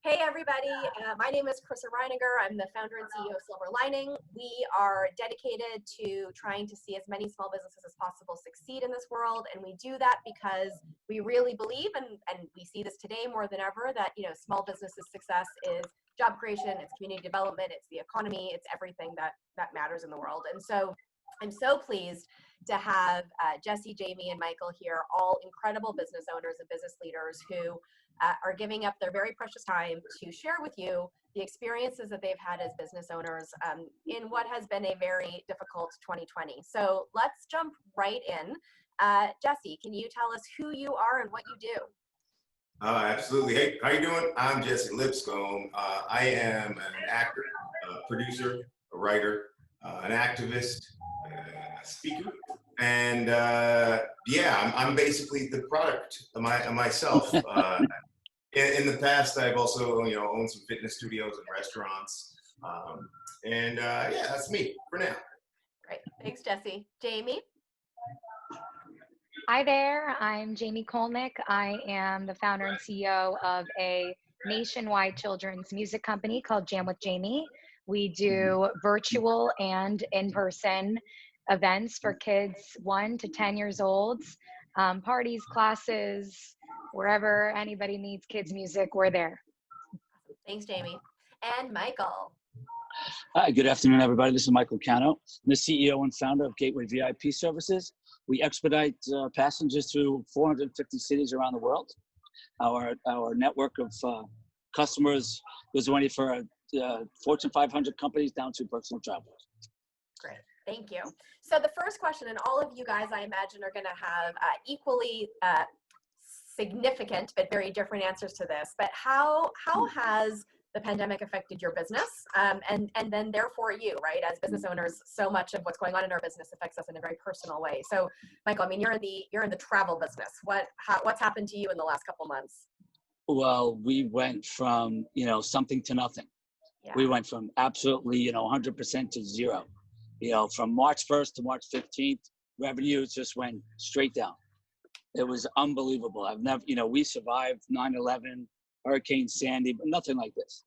Hey everybody, my name is Krista Reiniger. I'm the founder and CEO of Silver Lining. We are dedicated to trying to see as many small businesses as possible succeed in this world, and we do that because we really believe, and we see this today more than ever, that small businesses' success is job creation, it's community development, it's the economy, it's everything that matters in the world. And so I'm so pleased to have Jesse, Jamie, and Michael here, all incredible business owners and business leaders who are giving up their very precious time to share with you the experiences that they've had as business owners in what has been a very difficult 2020. So let's jump right in. Jesse, can you tell us who you are and what you do? Absolutely. Hey, how you doing? I'm Jesse Lipscomb. I am an actor, a producer, a writer, an activist, a speaker, and yeah, I'm basically the product of myself. In the past, I've also owned some fitness studios and restaurants, and yeah, that's me for now. Great, thanks, Jesse. Jamie. Hi there, I'm Jamie Kolnick. I am the founder and CEO of a nationwide children's music company called Jam with Jamie. We do virtual and in-person events for kids 1 to 10 years old, parties, classes, wherever anybody needs kids music, we're there. Thanks, Jamie. And Michael. Hi, good afternoon, everybody. This is Michael Cano, the CEO and founder of Gateway VIP Services. We expedite passengers through 450 cities around the world. Our network of customers goes only for Fortune 500 companies down to personal travelers. Great, thank you. So the first question, and all of you guys, I imagine, are going to have equally significant but very different answers to this. But how has the pandemic affected your business, and then therefore you, right? As business owners, so much of what's going on in our business affects us in a very personal way. So, Michael, I mean, you're in the travel business. What's happened to you in the last couple months? Well, we went from something to nothing. Yeah. We went from absolutely 100% to zero. From March 1st to March 15th, revenues just went straight down. It was unbelievable. I've never, we survived 9/11, Hurricane Sandy, but nothing like this.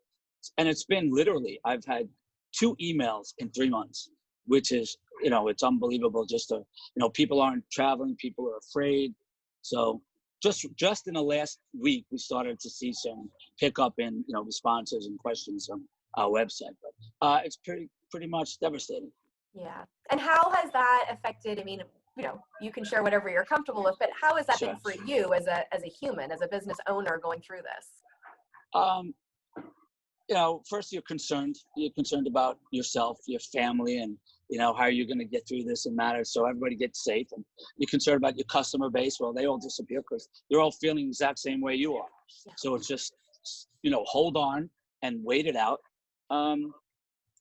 And it's been literally, I've had 2 emails in 3 months, which is, it's unbelievable. Just to, people aren't traveling, people are afraid. So just in the last week, we started to see some pickup in, responses and questions on our website. But it's pretty much devastating. Yeah. And how has that affected, I mean, you can share whatever you're comfortable with, but how has that been for you as a human, as a business owner going through this? First you're concerned about yourself, your family, and how are you going to get through this and matter so everybody gets safe. And you're concerned about your customer base. Well, they all disappear because they're all feeling the exact same way you are. Yeah. So it's just hold on and wait it out,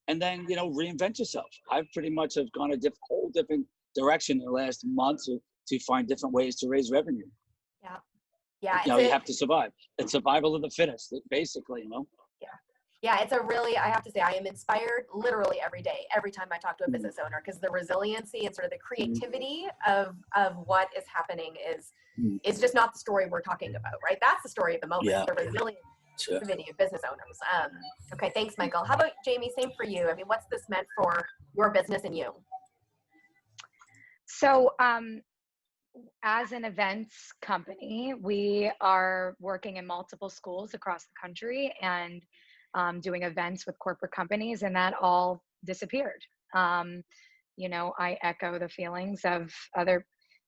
and then reinvent yourself. I pretty much have gone a whole different direction in the last month to find different ways to raise revenue. Yeah. You have to survive. It's survival of the fittest, basically. Yeah, it's I have to say, I am inspired literally every day, every time I talk to a business owner, because the resiliency and sort of the creativity of what is happening is just not the story we're talking about, right? That's the story of the moment, the resiliency of business owners. Okay, thanks, Michael. How about Jamie? Same for you. I mean, what's this meant for your business and you? So, as an events company, we are working in multiple schools across the country and doing events with corporate companies, and that all disappeared. I echo the feelings of other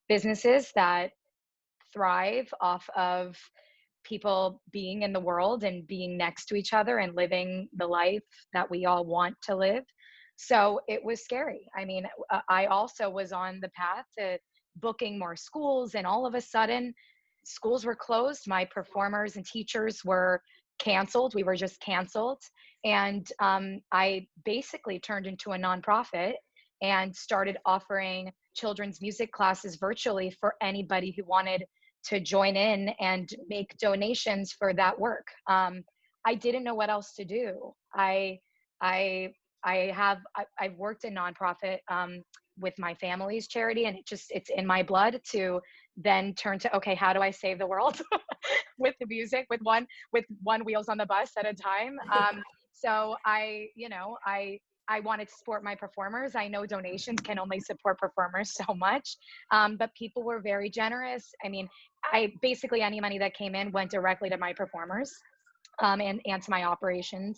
businesses that thrive off of people being in the world and being next to each other and living the life that we all want to live. So it was scary. I mean, I also was on the path to booking more schools, and all of a sudden schools were closed. My performers and teachers were canceled. We were just canceled. And I basically turned into a nonprofit and started offering children's music classes virtually for anybody who wanted to join in and make donations for that work. I didn't know what else to do. I've worked in nonprofit with my family's charity, and it's in my blood to then turn to, okay, how do I save the world? with the music, with one wheels on the bus at a time. So I wanted to support my performers. I know donations can only support performers so much, but people were very generous. I mean, basically any money that came in went directly to my performers. And to my operations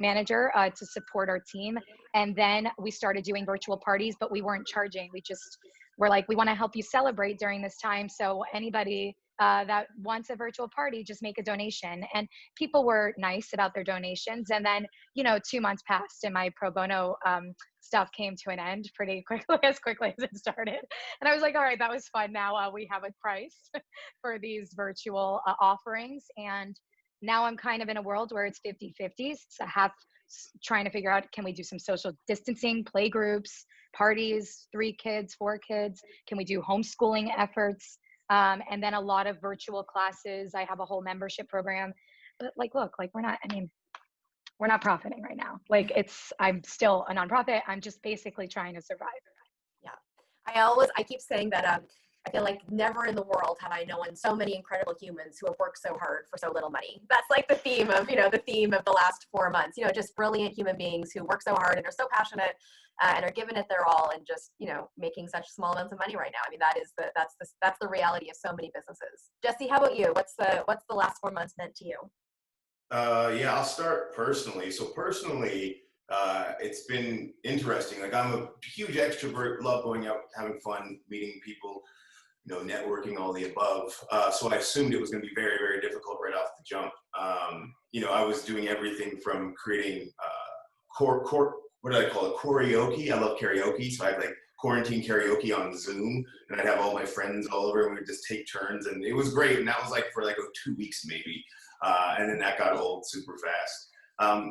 manager to support our team. And then we started doing virtual parties, but we weren't charging. We just were like, we want to help you celebrate during this time. So anybody that wants a virtual party, just make a donation. And people were nice about their donations. And then, 2 months passed and my pro bono stuff came to an end pretty quickly, as quickly as it started. And I was like, all right, that was fun. Now we have a price for these virtual offerings. And now I'm kind of in a world where it's 50-50. It's a half trying to figure out, can we do some social distancing, play groups, parties, 3 kids, 4 kids? Can we do homeschooling efforts? And then a lot of virtual classes. I have a whole membership program. But look, we're not profiting right now. I'm still a nonprofit. I'm just basically trying to survive. Yeah. I keep saying that I feel like never in the world have I known so many incredible humans who have worked so hard for so little money. That's like the theme of the last 4 months, just brilliant human beings who work so hard and are so passionate and are giving it their all and just, making such small amounts of money right now. I mean, that's the reality of so many businesses. Jesse, how about you? What's the last 4 months meant to you? Yeah, I'll start personally. So personally, it's been interesting. Like, I'm a huge extrovert, love going out, having fun, meeting people, networking, all the above. So I assumed it was going to be very, very difficult right off the jump. I was doing everything from creating what do I call it? Karaoke. I love karaoke. So I had quarantine karaoke on Zoom, and I'd have all my friends all over, and we would just take turns, and it was great. And that was for 2 weeks maybe. And then that got old super fast.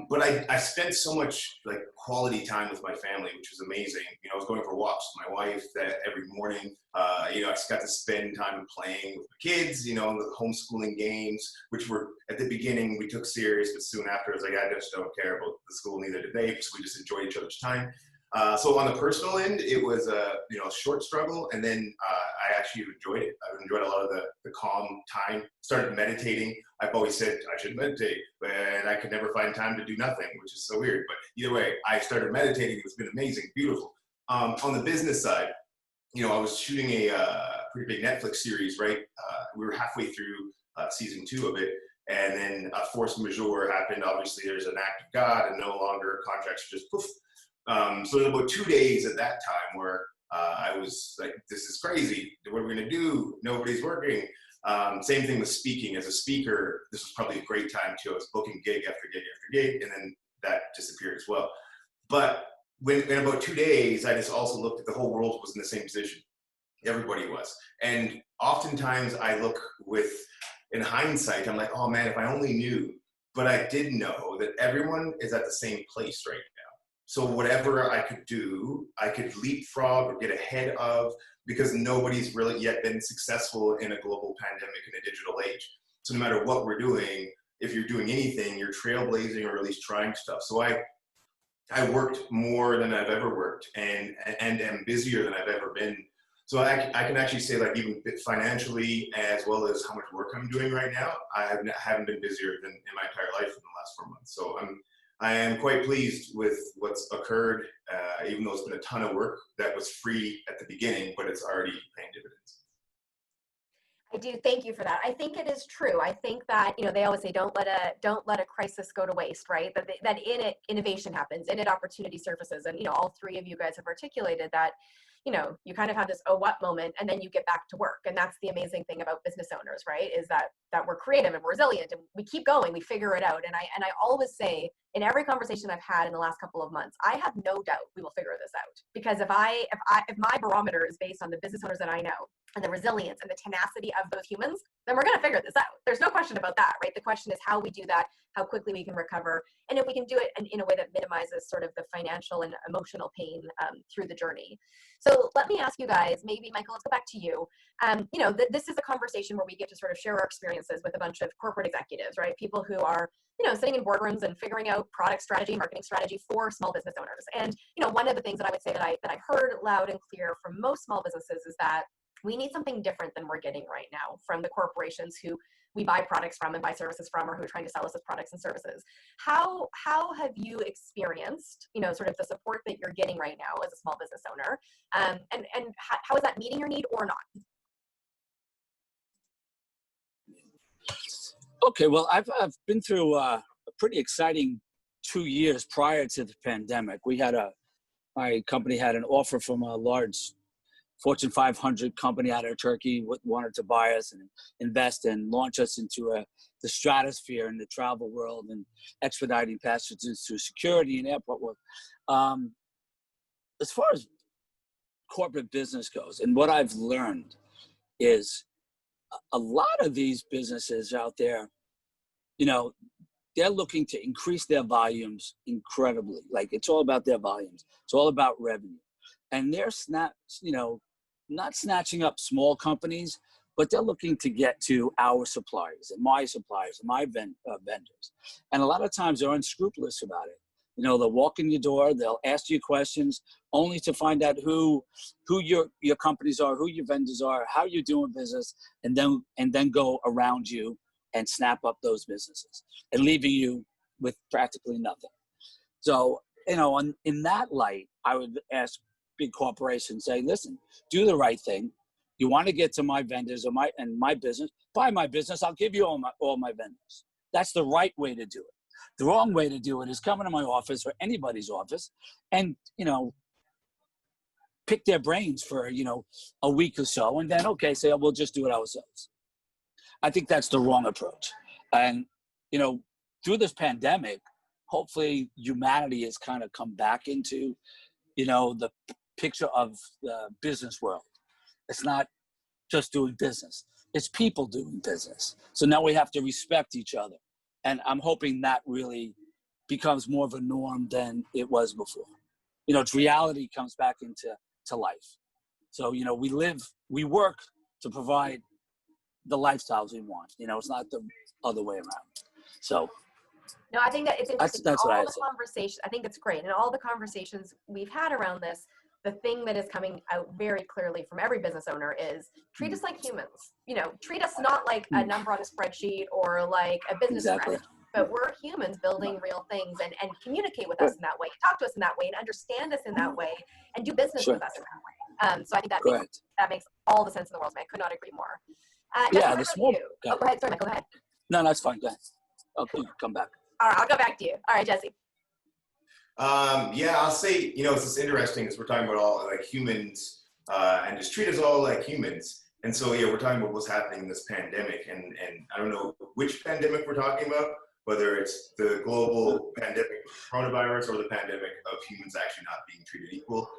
But I spent so much quality time with my family, which was amazing. I was going for walks with my wife every morning. I just got to spend time playing with the kids, the homeschooling games, which were at the beginning we took serious, but soon after I was like, I just don't care about the school, neither did they. So we just enjoyed each other's time. So on the personal end, it was a short struggle, and then I actually enjoyed it. I've enjoyed a lot of the calm time. Started meditating. I've always said I should meditate, but I could never find time to do nothing, which is so weird. But either way, I started meditating. It's been amazing, beautiful. On the business side, I was shooting a pretty big Netflix series, right? We were halfway through season 2 of it. And then a force majeure happened. Obviously, there's an act of God, and no longer contracts just poof. So there were about 2 days at that time where I was like, this is crazy. What are we going to do? Nobody's working. Same thing with speaking. As a speaker, this was probably a great time too. I was booking gig after gig after gig, and then that disappeared as well. But in about 2 days, I just also looked at the whole world was in the same position. Everybody was. And oftentimes I look in hindsight, I'm like, oh man, if I only knew. But I did know that everyone is at the same place right now. So whatever I could do, I could leapfrog or get ahead of, because nobody's really yet been successful in a global pandemic in a digital age. So no matter what we're doing, if you're doing anything, you're trailblazing or at least trying stuff. So I worked more than I've ever worked and am busier than I've ever been. So I can actually say even financially, as well as how much work I'm doing right now, I haven't been busier than in my entire life in the last 4 months. So I am quite pleased with what's occurred, even though it's been a ton of work that was free at the beginning, but it's already paying dividends. I do. Thank you for that. I think it is true. I think that, they always say, don't let a crisis go to waste, right? That in it, innovation happens, in it, opportunity surfaces. And, all 3 of you guys have articulated that, you kind of have this, oh, what moment, and then you get back to work. And that's the amazing thing about business owners, right? Is that we're creative and we're resilient and we keep going, we figure it out. And I always say in every conversation I've had in the last couple of months, I have no doubt we will figure this out. Because if my barometer is based on the business owners that I know and the resilience and the tenacity of those humans, then we're going to figure this out. There's no question about that, right? The question is how we do that, how quickly we can recover, and if we can do it in a way that minimizes sort of the financial and emotional pain through the journey. So let me ask you guys, maybe Michael, let's go back to you. This is a conversation where we get to sort of share our experiences with a bunch of corporate executives, right? People who are, sitting in boardrooms and figuring out product strategy, marketing strategy for small business owners. And, one of the things that I would say that I heard loud and clear from most small businesses is that we need something different than we're getting right now from the corporations who we buy products from and buy services from, or who are trying to sell us as products and services. How have you experienced, sort of the support that you're getting right now as a small business owner? And how is that meeting your need or not? Okay, well, I've been through a pretty exciting 2 years prior to the pandemic. My company had an offer from a large Fortune 500 company out of Turkey, wanted to buy us and invest and launch us into the stratosphere in the travel world and expediting passages through security and airport work. As far as corporate business goes, and what I've learned is a lot of these businesses out there, they're looking to increase their volumes incredibly. Like, it's all about their volumes. It's all about revenue. And they're not snatching up small companies, but they're looking to get to our suppliers and my vendors. And a lot of times they're unscrupulous about it. They'll walk in your door, they'll ask you questions only to find out who your companies are, who your vendors are, how you're doing business, and then go around you and snap up those businesses and leaving you with practically nothing. So, in that light, I would ask big corporations, say, listen, do the right thing. You want to get to my vendors or my business, buy my business, I'll give you all my vendors. That's the right way to do it. The wrong way to do it is come into my office or anybody's office and, pick their brains for, a week or so, and then, okay, say, we'll just do it ourselves. I think that's the wrong approach. And, through this pandemic, hopefully humanity has kind of come back into, the picture of the business world. It's not just doing business. It's people doing business. So now we have to respect each other. And I'm hoping that really becomes more of a norm than it was before. It's reality comes back into life. So, we work to provide the lifestyles we want. It's not the other way around. So no, I think that it's interesting. That's what I the conversation, I think it's great. And all the conversations we've had around this, the thing that is coming out very clearly from every business owner is treat us like humans. Treat us not like a number on a spreadsheet or like a business strategy, but we're humans building real things, and communicate with us in that way, talk to us in that way, and understand us in that way, and do business with us in that way. So I think that makes all the sense in the world. I could not agree more. The small. Go ahead. Sorry, Michael, go ahead. No, that's fine. Go ahead. I'll come back. All right, I'll go back to you. All right, Jesse. I'll say, it's just interesting because we're talking about all like humans and just treat us all like humans. And so, we're talking about what's happening in this pandemic. And I don't know which pandemic we're talking about, whether it's the global pandemic coronavirus or the pandemic of humans actually not being treated equal.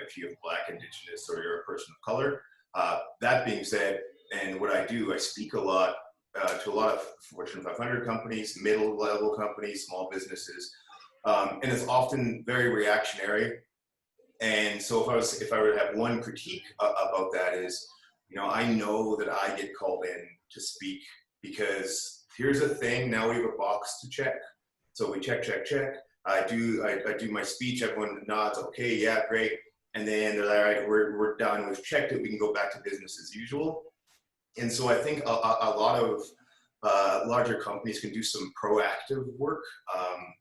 If you have Black, Indigenous, or you're a person of color. That being said, and what I do, I speak a lot to a lot of Fortune 500 companies, middle-level companies, small businesses. And it's often very reactionary. And so if I were to have one critique about that is, I know that I get called in to speak because here's the thing, now we have a box to check. So we check. I do my speech, everyone nods, okay, yeah, great. And then they're like, all right, we're done, we've checked it, we can go back to business as usual. And so I think a lot of larger companies can do some proactive work,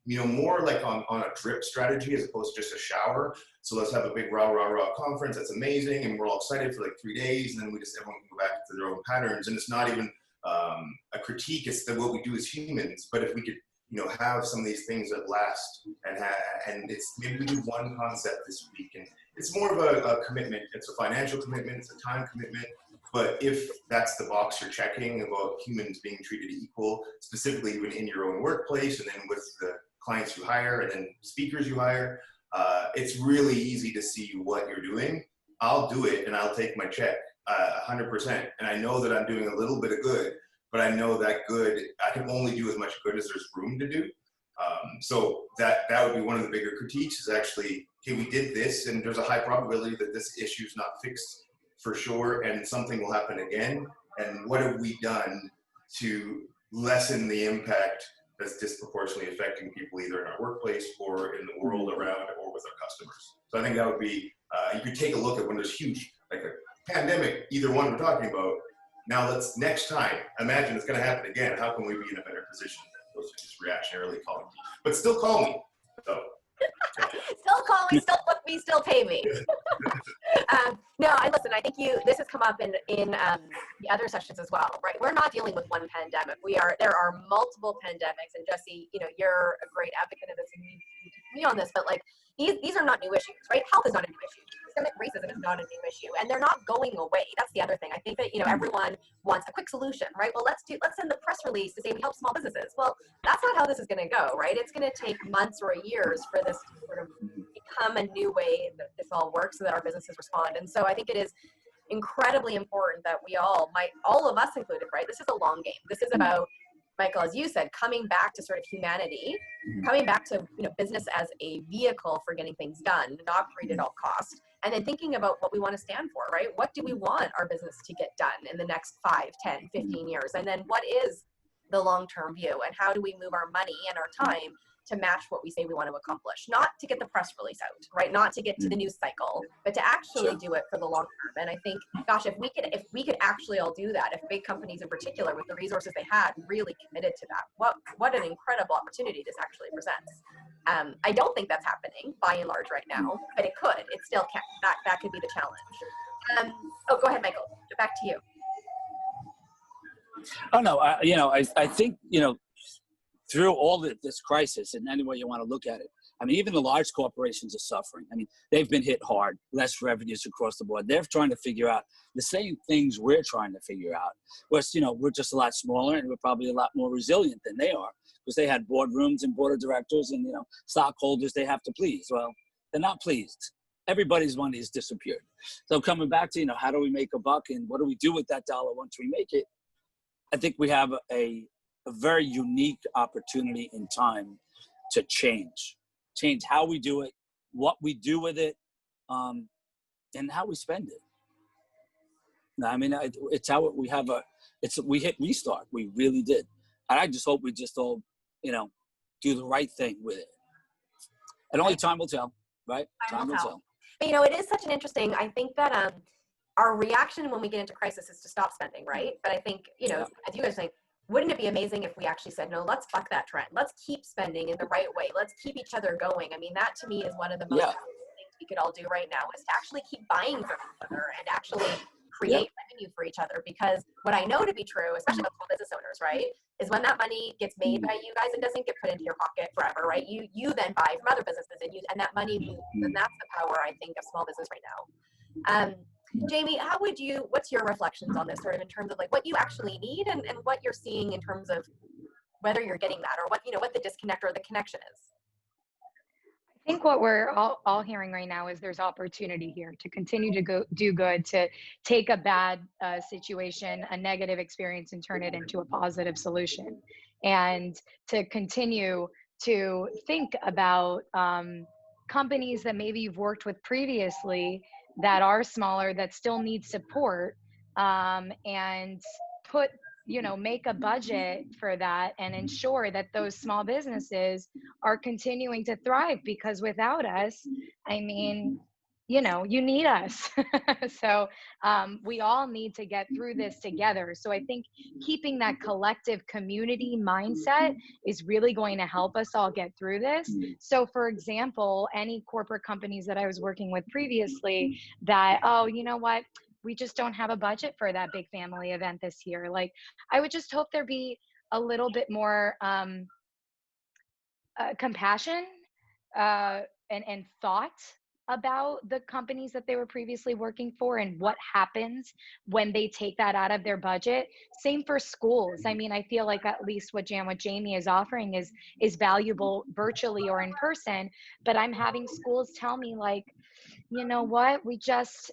more like on a drip strategy as opposed to just a shower. So let's have a big rah conference. That's amazing. And we're all excited for like 3 days. And then everyone can go back to their own patterns. And it's not even a critique. It's what we do as humans. But if we could, have some of these things that last and it's maybe we do one concept this week. And it's more of a commitment. It's a financial commitment. It's a time commitment. But if that's the box you're checking about humans being treated equal, specifically even in your own workplace and then with the clients you hire and then speakers you hire, it's really easy to see what you're doing. I'll do it and I'll take my check 100%. And I know that I'm doing a little bit of good, but I know that good, I can only do as much good as there's room to do. So that would be one of the bigger critiques is actually, okay, we did this and there's a high probability that this issue is not fixed for sure, and something will happen again. And what have we done to lessen the impact that's disproportionately affecting people either in our workplace or in the world around or with our customers? So I think that would be, you could take a look at when there's huge, like a pandemic, either one we're talking about. Now let's, next time, imagine it's going to happen again. How can we be in a better position? Those are just reactionarily calling me. But still call me. So. Still call me, still book me, still pay me. No, listen, I think this has come up in the other sessions as well, right? We're not dealing with one pandemic. There are multiple pandemics, and Jesse, you're a great advocate of this, and you me on this, but like these are not new issues, right? Health is not a new issue. Systemic racism is not a new issue, and they're not going away. That's the other thing. I think that everyone wants a quick solution, right? Well, let's send the press release to say we help small businesses. Well, that's not how this is going to go, right? It's going to take months or years for this to sort of become a new way that this all works, so that our businesses respond. And so I think it is incredibly important that all of us included, right? This is a long game. This is about, Michael, as you said, coming back to sort of humanity, coming back to business as a vehicle for getting things done, not greed at all costs, and then thinking about what we want to stand for, right? What do we want our business to get done in the next 5, 10, 15 years? And then what is the long-term view, and how do we move our money and our time to match what we say we want to accomplish? Not to get the press release out, right? Not to get to the news cycle, but to actually do it for the long term. And I think, gosh, if we could actually all do that, if big companies in particular, with the resources they had, really committed to that, what an incredible opportunity this actually presents. I don't think that's happening by and large right now, but it could. It still can. That could be the challenge. Go ahead, Michael. Back to you. Oh no, I think through all this crisis, and any way you want to look at it, I mean, even the large corporations are suffering. I mean, they've been hit hard, less revenues across the board. They're trying to figure out the same things we're trying to figure out. Whereas, we're just a lot smaller, and we're probably a lot more resilient than they are, because they had boardrooms and board of directors and, stockholders they have to please. Well, they're not pleased. Everybody's money has disappeared. So coming back to, how do we make a buck, and what do we do with that dollar once we make it? I think we have a very unique opportunity in time to change how we do it, what we do with it, and how we spend it. I mean, it's how we hit restart. We really did. And I just hope we just all, do the right thing with it. And only time will tell, right? Time will tell. But, it is such an interesting, I think that our reaction when we get into crisis is to stop spending, right? But I think, as you guys think, wouldn't it be amazing if we actually said, no, let's buck that trend. Let's keep spending in the right way. Let's keep each other going. I mean, that to me is one of the most important things we could all do right now, is to actually keep buying from each other and actually create revenue for each other. Because what I know to be true, especially with small business owners, right, is when that money gets made by you guys, it doesn't get put into your pocket forever, right? You then buy from other businesses, and that money moves. And that's the power, I think, of small business right now. Jamie, what's your reflections on this, sort of in terms of like what you actually need and what you're seeing in terms of whether you're getting that, or what the disconnect or the connection is? I think what we're all hearing right now is there's opportunity here to continue to do good, to take a bad situation, a negative experience, and turn it into a positive solution, and to continue to think about companies that maybe you've worked with previously that are smaller, that still need support, and make a budget for that and ensure that those small businesses are continuing to thrive, because without us, I mean, you need us. So we all need to get through this together. So I think keeping that collective community mindset is really going to help us all get through this. So for example, any corporate companies that I was working with previously that, you know what, we just don't have a budget for that big family event this year. Like, I would just hope there be a little bit more compassion and thought about the companies that they were previously working for and what happens when they take that out of their budget. Same for schools. I mean, I feel like at least what Jamie is offering is valuable virtually or in person, but I'm having schools tell me, like, you know what, we just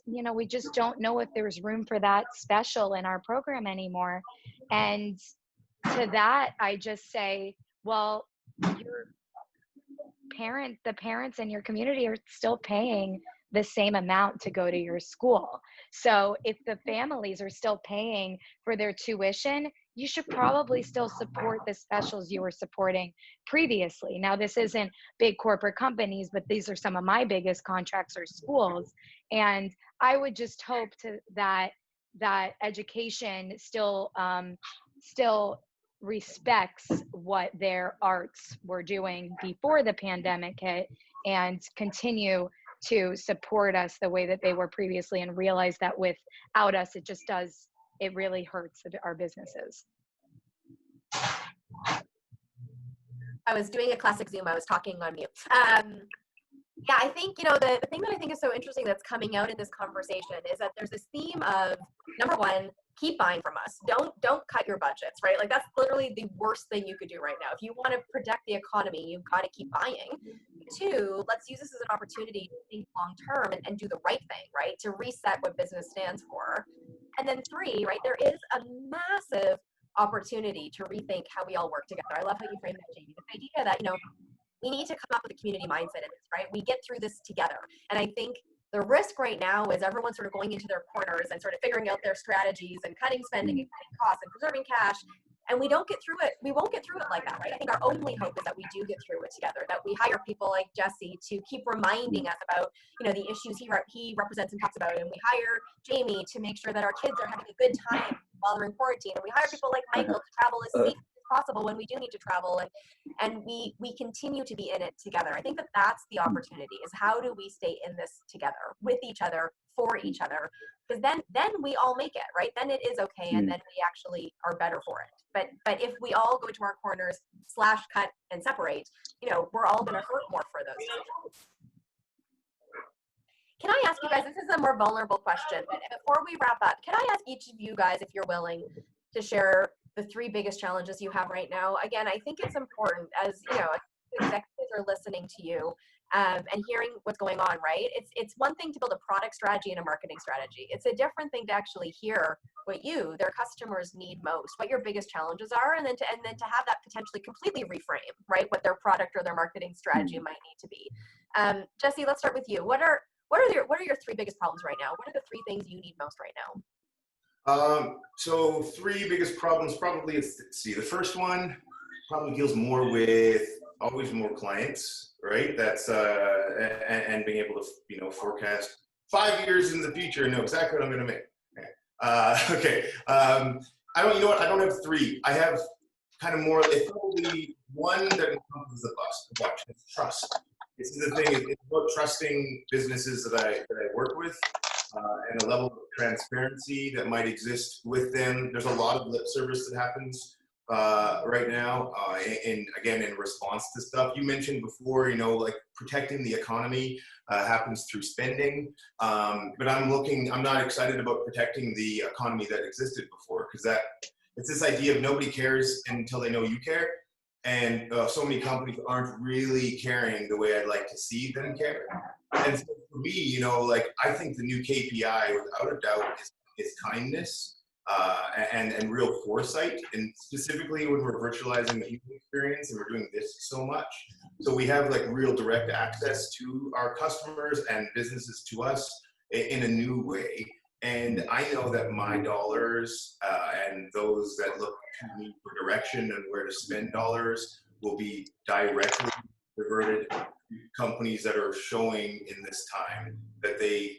don't know if there's room for that special in our program anymore. And to that, I just say, well, the parents in your community are still paying the same amount to go to your school. So if the families are still paying for their tuition, you should probably still support the specials you were supporting previously. Now, this isn't big corporate companies, but these are some of my biggest contracts or schools. And I would just hope that education still respects what their arts were doing before the pandemic hit, and continue to support us the way that they were previously, and realize that without us, it really hurts our businesses. I was doing a classic Zoom. I was talking on mute. Yeah, I think, the thing that I think is so interesting that's coming out in this conversation is that there's this theme of, number one, keep buying from us. Don't cut your budgets, right? Like, that's literally the worst thing you could do right now. If you want to protect the economy, you've got to keep buying. Two, let's use this as an opportunity to think long term and do the right thing, right? To reset what business stands for. And then three, right, there is a massive opportunity to rethink how we all work together. I love how you framed that, Jamie. The idea that, we need to come up with a community mindset in this, right? We get through this together. And I think the risk right now is everyone sort of going into their corners and sort of figuring out their strategies and cutting spending and cutting costs and preserving cash. And we won't get through it like that, right? I think our only hope is that we do get through it together, that we hire people like Jesse to keep reminding us about, the issues he represents and talks about. And we hire Jamie to make sure that our kids are having a good time while they're in quarantine. And we hire people like Michael to travel as safely as possible when we do need to travel. And we continue to be in it together. I think that that's the opportunity, is how do we stay in this together with each other, for each other? Because then we all make it, right? Then it is okay, and then we actually are better for it. But if we all go to our corners, slash, cut, and separate, we're all going to hurt more for those things. Can I ask you guys, this is a more vulnerable question, but before we wrap up, can I ask each of you guys, if you're willing, to share the 3 biggest challenges you have right now? Again, I think it's important, as executives are listening to you and hearing what's going on, right? It's one thing to build a product strategy and a marketing strategy. It's a different thing to actually hear what their customers need most, what your biggest challenges are, and then to have that potentially completely reframe, right, what their product or their marketing strategy might need to be. Jesse, let's start with you. What are your 3 biggest problems right now? What are the 3 things you need most right now? So 3 biggest problems, probably, the first one probably deals more with always more clients, right? That's and being able to forecast 5 years in the future and know exactly what I'm going to make. Okay. I don't have 3. I have kind of more. It's probably one that encompasses the bunch. It's trust. This is the thing. It's about trusting businesses that I work with. And a level of transparency that might exist with them. There's a lot of lip service that happens right now, in response to stuff you mentioned before. Like protecting the economy happens through spending, but I'm not excited about protecting the economy that existed before, because it's this idea of nobody cares until they know you care. And so many companies aren't really caring the way I'd like to see them care. And so for me, I think the new KPI, without a doubt, is kindness and real foresight. And specifically when we're virtualizing the human experience and we're doing this so much. So we have real direct access to our customers and businesses to us in a new way. And I know that my dollars and those that look to me for direction and where to spend dollars will be directly diverted to companies that are showing in this time that they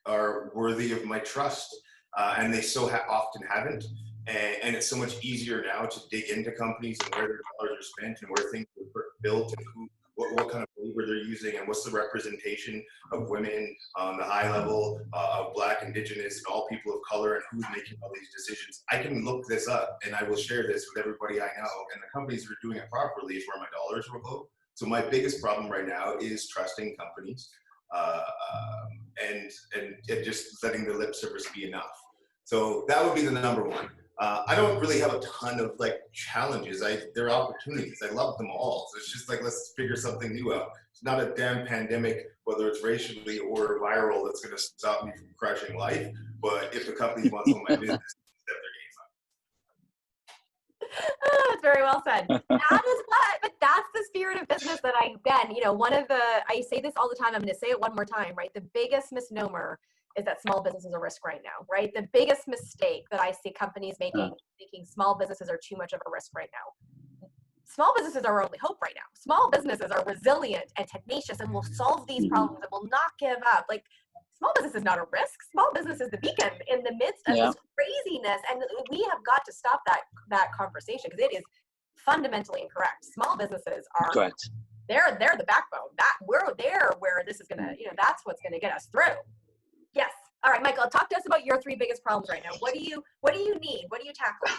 are worthy of my trust, and they so often haven't. And it's so much easier now to dig into companies and where their dollars are spent and where things were built and what kind of labor they're using and what's the representation of women on the high level, of Black, Indigenous, and all people of color, and who's making all these decisions. I can look this up and I will share this with everybody I know, and the companies that are doing it properly is where my dollars will go. So my biggest problem right now is trusting companies and just letting the lip service be enough. So that would be the number one. I don't really have a ton of challenges. They're opportunities. I love them all. So it's just let's figure something new out. It's not a damn pandemic, whether it's racially or viral, that's going to stop me from crushing life. But if the company wants some of my business, step their That's very well said. That is what, but that's the spirit of business that again, I say this all the time, I'm going to say it one more time, right? The biggest misnomer is that small business is a risk right now, right? The biggest mistake that I see companies making, thinking small businesses are too much of a risk right now. Small businesses are our only hope right now. Small businesses are resilient and tenacious and will solve these problems and will not give up. Like, small business is not a risk. Small business is the beacon in the midst of this craziness. And we have got to stop that conversation because it is fundamentally incorrect. Small businesses are correct. They're the backbone. We're there where this is gonna, that's what's gonna get us through. Yes. All right, Michael, talk to us about your 3 biggest problems right now. What do you need? What are you tackling?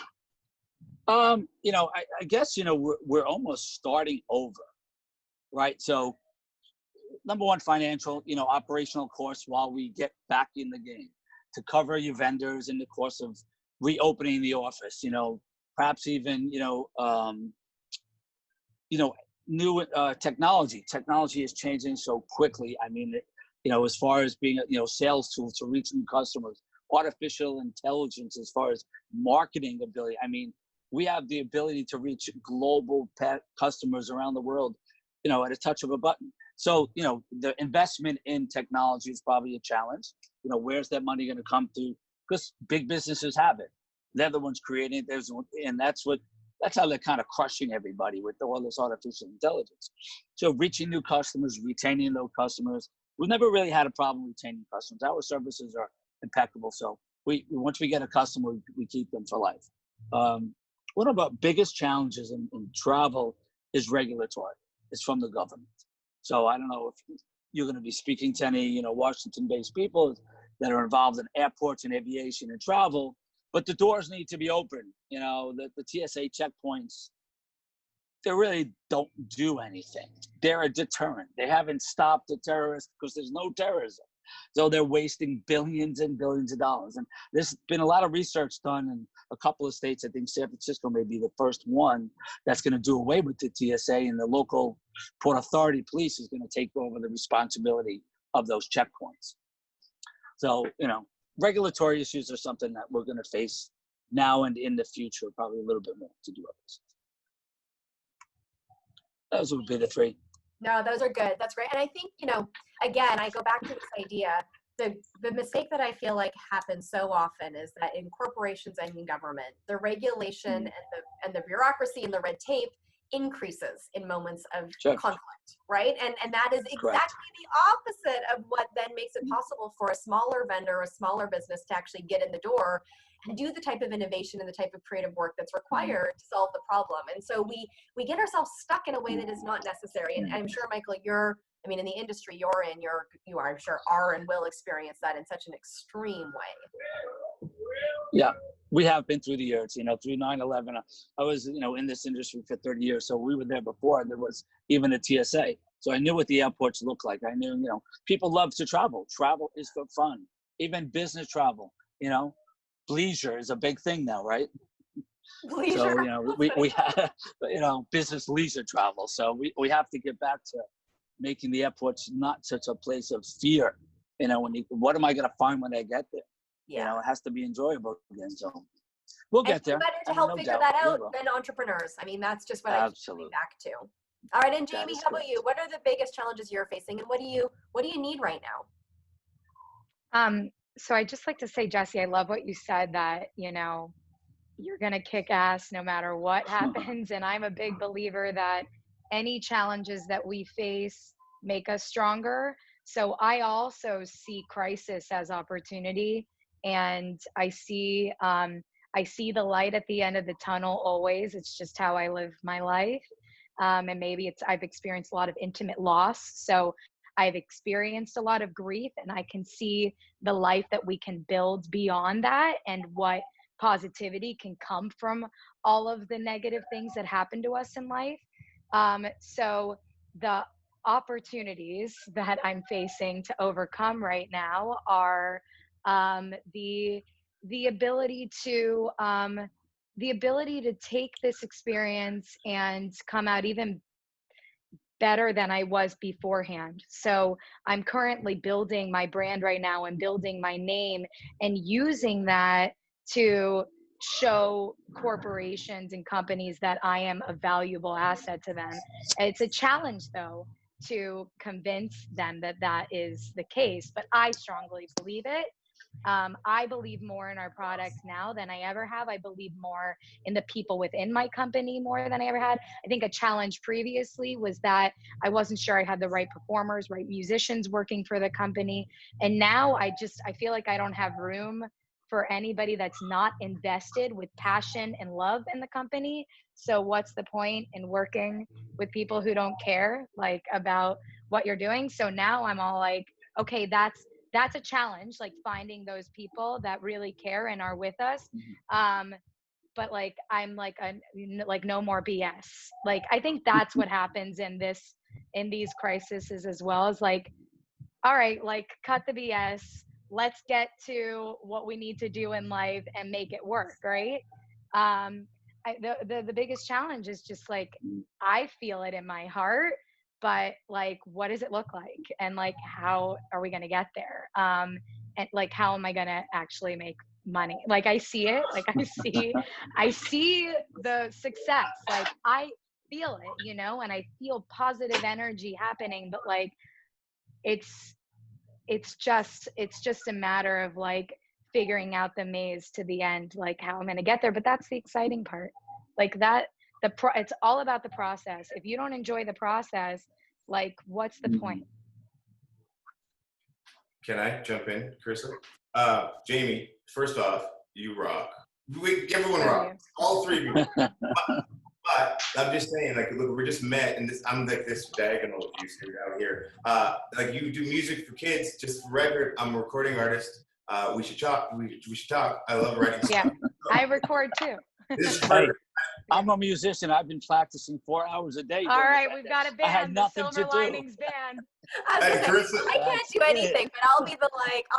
I guess, we're almost starting over, right? So number one, financial, operational costs while we get back in the game to cover your vendors in the course of reopening the office, perhaps even, new technology. Technology is changing so quickly. I mean, as far as being, sales tools to reach new customers, artificial intelligence, as far as marketing ability. I mean, we have the ability to reach global customers around the world, at a touch of a button. So, the investment in technology is probably a challenge. Where's that money going to come to? Because big businesses have it. They're the ones creating it. And that's how they're kind of crushing everybody with all this artificial intelligence. So reaching new customers, retaining those customers. We've never really had a problem retaining customers. Our services are impeccable. So once we get a customer, we keep them for life. One of our biggest challenges in travel is regulatory. It's from the government. So I don't know if you're going to be speaking to any, Washington-based people that are involved in airports and aviation and travel, but the doors need to be open. The TSA checkpoints, they really don't do anything. They're a deterrent. They haven't stopped the terrorists because there's no terrorism. So they're wasting billions and billions of dollars. And there's been a lot of research done in a couple of states. I think San Francisco may be the first one that's going to do away with the TSA, and the local Port Authority police is going to take over the responsibility of those checkpoints. So, regulatory issues are something that we're going to face now and in the future, probably a little bit more to do with this. Those would be the 3. No, those are good. That's great. And I think, again, I go back to this idea, the mistake that I feel like happens so often is that in corporations and in government, the regulation and the bureaucracy and the red tape increases in moments of conflict, right? And that is exactly the opposite of what then makes it possible for a smaller vendor, a smaller business to actually get in the door and do the type of innovation and the type of creative work that's required to solve the problem. And so we get ourselves stuck in a way that is not necessary. And I'm sure, Michael, in the industry you're in, you are, I'm sure, are and will experience that in such an extreme way. Yeah, we have been through the years, through 9/11. I was, in this industry for 30 years. So we were there before there was even a TSA. So I knew what the airports looked like. I knew, people love to travel. Travel is for fun. Even business travel, leisure is a big thing now, right? Leisure. So, we have, business leisure travel. So we have to get back to making the airports not such a place of fear. What am I going to find when I get there? Yeah. It has to be enjoyable again. So we'll get there. Better to help figure that out than entrepreneurs. That's just what I keep coming back to. All right, and Jamie, how about you? What are the biggest challenges you're facing, and what do you need right now? So I just like to say, Jesse, I love what you said, that, you're going to kick ass no matter what happens. And I'm a big believer that any challenges that we face make us stronger. So I also see crisis as opportunity, and I see the light at the end of the tunnel always. It's just how I live my life. And maybe I've experienced a lot of intimate loss. So I've experienced a lot of grief, and I can see the life that we can build beyond that, and what positivity can come from all of the negative things that happen to us in life. So the opportunities that I'm facing to overcome right now are the ability to take this experience and come out even better than I was beforehand. So I'm currently building my brand right now and building my name and using that to show corporations and companies that I am a valuable asset to them. It's a challenge, though, to convince them that that is the case, but I strongly believe it. I believe more in our products now than I ever have. I believe more in the people within my company more than I ever had. I think a challenge previously was that I wasn't sure I had the right performers, right musicians working for the company. And now I feel like I don't have room for anybody that's not invested with passion and love in the company. So what's the point in working with people who don't care like about what you're doing? So now I'm all like, okay, that's a challenge, like finding those people that really care and are with us. But like, I'm like, no more BS. Like, I think that's what happens in these crises as well, is like, all right, like cut the BS. Let's get to what we need to do in life and make it work. Right. The biggest challenge is just like, I feel it in my heart, but like, what does it look like? And like, how are we going to get there? And like, how am I going to actually make money? Like, I see it, like I see the success, like I feel it, and I feel positive energy happening, but like, it's just a matter of like figuring out the maze to the end, like how I'm going to get there. But that's the exciting part. Like that, it's all about the process. If you don't enjoy the process, like what's the point? Can I jump in, Carissa? Jamie, first off, you rock. Everyone rocks. All three of you. But I'm just saying, like, look, we're just met, and I'm like this diagonal of you out here. Like, you do music for kids, just for record. I'm a recording artist. We should talk. We should talk. I love writing stuff. Yeah, I record too. This is perfect. I'm a musician. I've been practicing 4 hours a day. All right, we've got a band. I had nothing the Silver to do. Linings Band. Hey, Carissa, I can't do anything, but I'll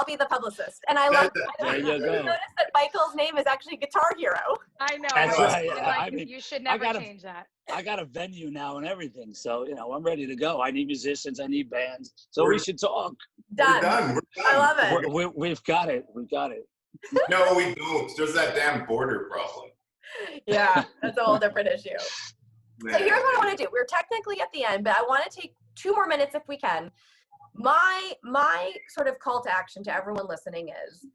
be the publicist. And I love There you go. notice that Michael's name is actually Guitar Hero. I know. That's right. right. Like, I mean, you should never change that. I got a venue now and everything, so I'm ready to go. I need musicians. I need bands. So we should talk. Done. We're done. We're done. I love it. We've got it. We've got it. No, we don't. There's that damn border problem. Yeah, that's a whole different issue. Man. So here's what I want to do. We're technically at the end, but I want to take 2 more minutes if we can. My sort of call to action to everyone listening is,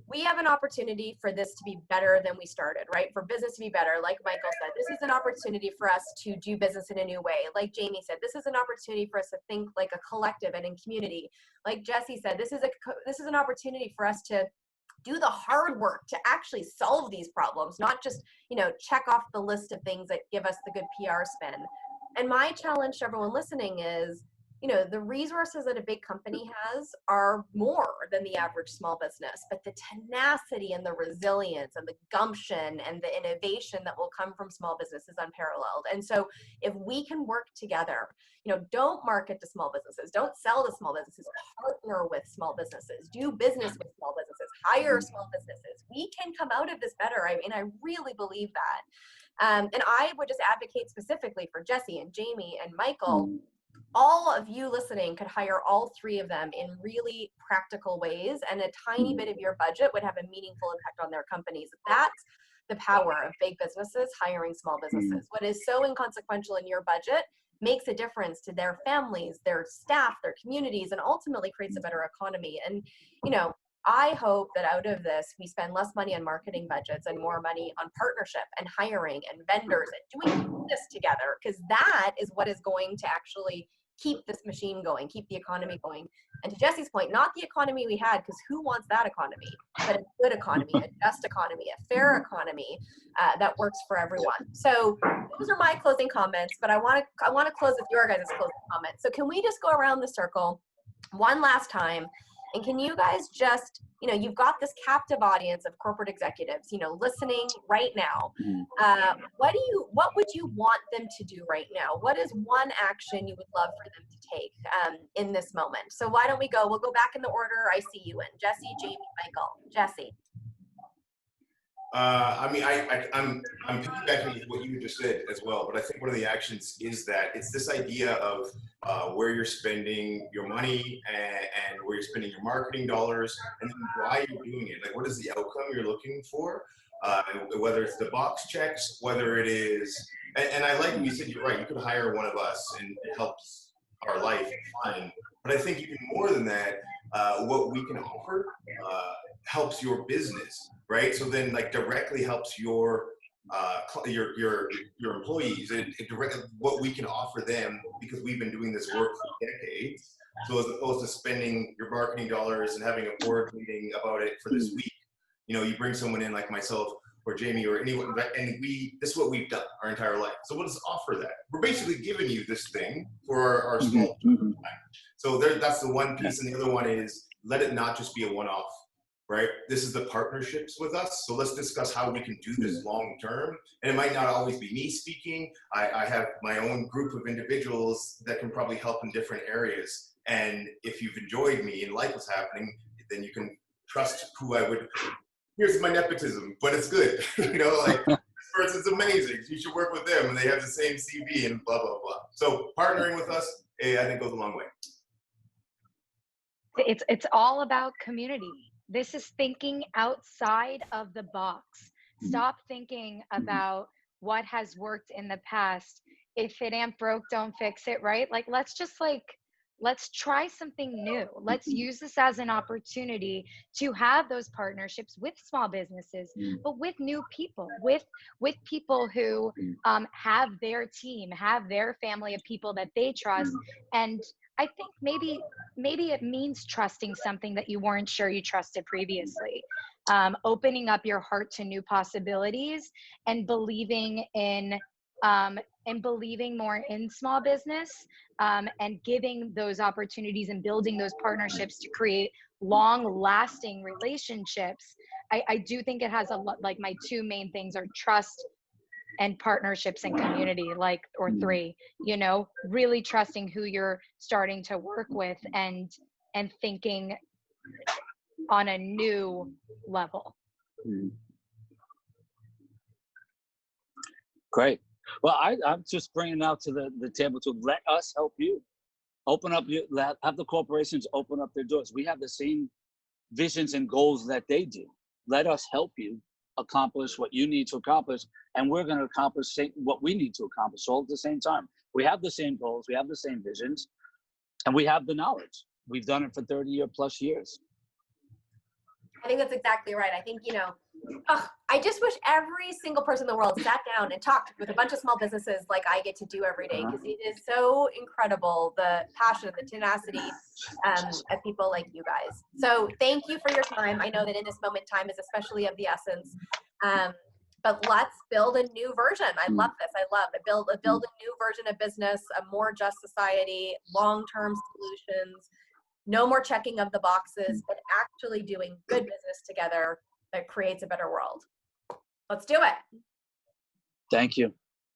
we have an opportunity for this to be better than we started, right? For business to be better. Like Michael said, this is an opportunity for us to do business in a new way. Like Jamie said, this is an opportunity for us to think like a collective and in community. Like Jesse said, this is an opportunity for us to do the hard work to actually solve these problems, not just, check off the list of things that give us the good PR spin. And my challenge to everyone listening is, the resources that a big company has are more than the average small business, but the tenacity and the resilience and the gumption and the innovation that will come from small business is unparalleled. And so if we can work together, don't market to small businesses, don't sell to small businesses, partner with small businesses, do business with small businesses, hire small businesses, we can come out of this better. I mean, I really believe that. And I would just advocate specifically for Jesse and Jamie and Michael. All of you listening could hire all 3 of them in really practical ways, and a tiny bit of your budget would have a meaningful impact on their companies. That's the power of big businesses hiring small businesses. What is so inconsequential in your budget makes a difference to their families, their staff, their communities, and ultimately creates a better economy. And, I hope that out of this, we spend less money on marketing budgets and more money on partnership and hiring and vendors and doing this together, because that is what is going to actually keep this machine going, keep the economy going. And to Jesse's point, not the economy we had, because who wants that economy, but a good economy, a just economy, a fair economy that works for everyone. So those are my closing comments, but I want to close with your guys' closing comments. So can we just go around the circle one last time? And can you guys just, you've got this captive audience of corporate executives, listening right now. What would you want them to do right now? What is one action you would love for them to take in this moment? So why don't we'll go back in the order I see you in. Jesse, Jamie, Michael. Jesse. I'm piggybacking with what you just said as well, but I think one of the actions is that it's this idea of where you're spending your money and where you're spending your marketing dollars, and then why you're doing it. Like, what is the outcome you're looking for? whether it's the box checks, whether it is, and I like when you said, you're right, you could hire one of us and it helps our life, fine. But I think even more than that, what we can offer helps your business, right? So then like directly helps your employees, and directly what we can offer them, because we've been doing this work for decades. So as opposed to spending your marketing dollars and having a board meeting about it for this week, you bring someone in like myself or Jamie or anyone, and this is what we've done our entire life. So we'll just offer that. We're basically giving you this thing for our small time. So that's the one piece, and the other one is let it not just be a one-off, right? This is the partnerships with us. So let's discuss how we can do this long term. And it might not always be me speaking. I have my own group of individuals that can probably help in different areas. And if you've enjoyed me and like what's happening, then you can trust who I would. Here's my nepotism, but it's good. Like this person's amazing. You should work with them, and they have the same CV and blah blah blah. So partnering with us, I think goes a long way. It's all about community. This is thinking outside of the box. Stop thinking about what has worked in the past. If it ain't broke, don't fix it, right? Like, let's try something new. Let's use this as an opportunity to have those partnerships with small businesses, but with new people, with people who have their team, have their family of people that they trust. And I think maybe it means trusting something that you weren't sure you trusted previously. Opening up your heart to new possibilities and believing more in small business, and giving those opportunities and building those partnerships to create long-lasting relationships. I do think it has a lot, like my two main things are trust and partnerships and community, or three, really trusting who you're starting to work with and thinking on a new level. Great. Well, I'm just bringing out to the table to let us help you. Open up have the corporations open up their doors. We have the same visions and goals that they do. Let us help you accomplish what you need to accomplish, and we're going to accomplish what we need to accomplish all at the same time. We have the same goals, we have the same visions, and we have the knowledge. We've done it for 30+ years. I think that's exactly right. I think, I just wish every single person in the world sat down and talked with a bunch of small businesses like I get to do every day, because it is so incredible, the passion, the tenacity of people like you guys. So thank you for your time. I know that in this moment, time is especially of the essence. But let's build a new version. I love this. I love it. Build a new version of business, a more just society, long-term solutions. No more checking of the boxes, but actually doing good business together that creates a better world. Let's do it. Thank you.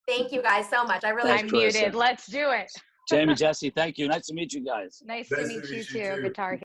Thank you guys so much. I'm muted. Let's do it. Jamie, Jesse, thank you. Nice to meet you guys. Nice to meet you too, Guitar Hero.